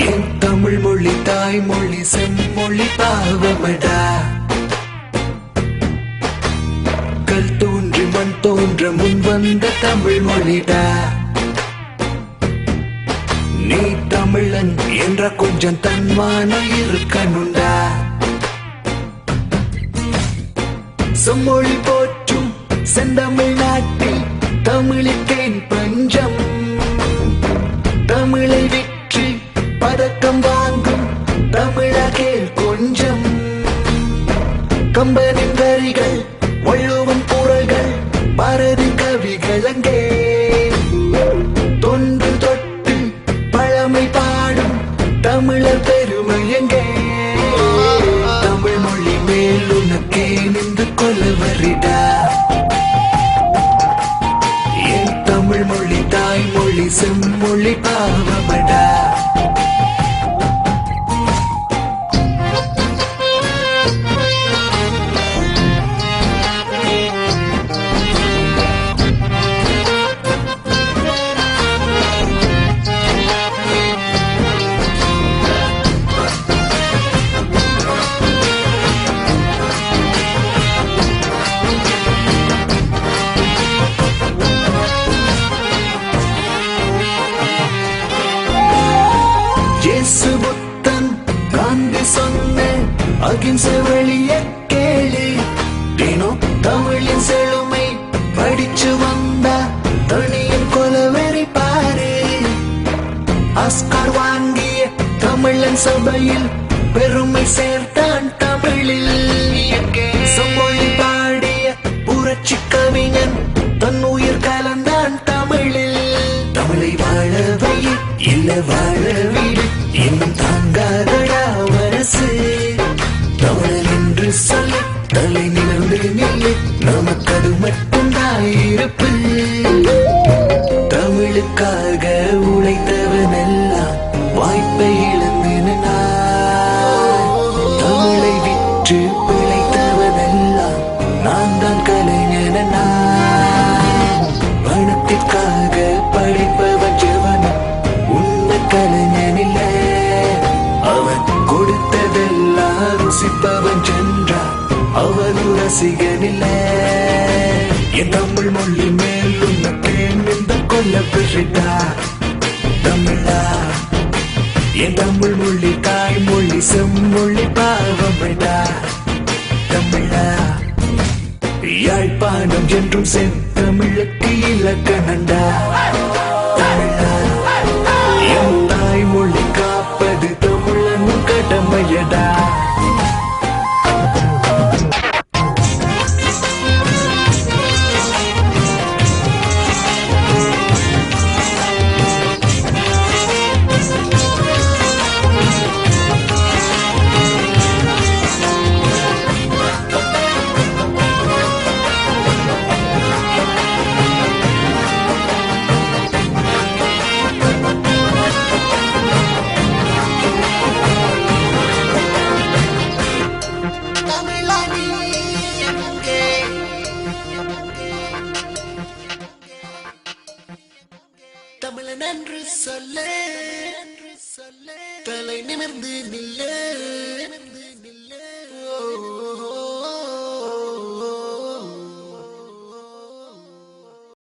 என் தமிழ் மொழி தாய்மொழி செம்மொழி பாவமடா. கல் தோன்றி மண் தோன்ற முன் வந்த தமிழ் மொழிடா. நீ தமிழன் என்ற கொஞ்சம் தன்மானம் இருக்கணுண்டா. செம்மொழி போற்றும் செந்தமிழ் நாட்டில் தமிழுக்கேன் பஞ்சம். தமிழை விற்று பதக்கம் வாங்கும் தமிழகேல் கொஞ்சம். கம்பனின் வரிகள் வள்ளுவன் குரல்கள் பாரதி கவிகள் அங்கே. தொன்று தொட்டு பழமை பாடும் தமிழர் பெருமை எங்கே. தமிழ் மொழி மேல் உனக்கே நின்று கொள்ள வரிடா. என் தமிழ் மொழி தாய்மொழி செம்மொழி பாவமடா. இயேசு புத்தன் காந்தி சொன்ன அகிம்சை வழிய கேளு. தினம் தமிழின் செழுமை படிச்சு வந்தா தனியின் கொலவெறி பாரு. ஆஸ்கார் வாங்கிய தமிழன் சபையில் பெருமை சேர்த்தான் தமிழில். செம்மொழி பாடிய புரட்சி கவிஞன் தன் உயிர் கலந்தான் தமிழில். தமிழை வாழவை இல்ல வாழவிடு இன்னும் தாங்காதடா வரசு. தமிழன் என்று சொல்லி தலை நிமிர்ந்து நில்லு, நமக்கு அது மட்டும்தான் இருப்பு. தமிழுக்காக உழைத்தவனெல்லாம் வாய்ப்பை இழந்தினா. தமிழை விற்று பிழைத்தவனெல்லாம் நான் தான் கலைஞனா. பணத்திற்காக படிப்பவன் ஜெவனும் உண்மை கலைஞன் இல்ல. அவன் கொடுத்ததெல்லாம் ருசிப்பவன் சென்றா அவன் ரசிகன் இல்ல. என் தமிழ் மொழி மேல் உனக்கு நின்று கொள்ள பிரிட்டா. தமிழா என் தமிழ் மொழி தாய்மொழி செம்மொழி பாவமடா. தமிழா யாழ்ப்பாணம் என்றும் செந்தமிழுக்கு இலக்கணண்டா. தமிழா என் தாய்மொழி காப்பது தமிழன் கடமையடா. தமிழன் என்று சொல்ல தலை நிமிர்ந்து நில்ல.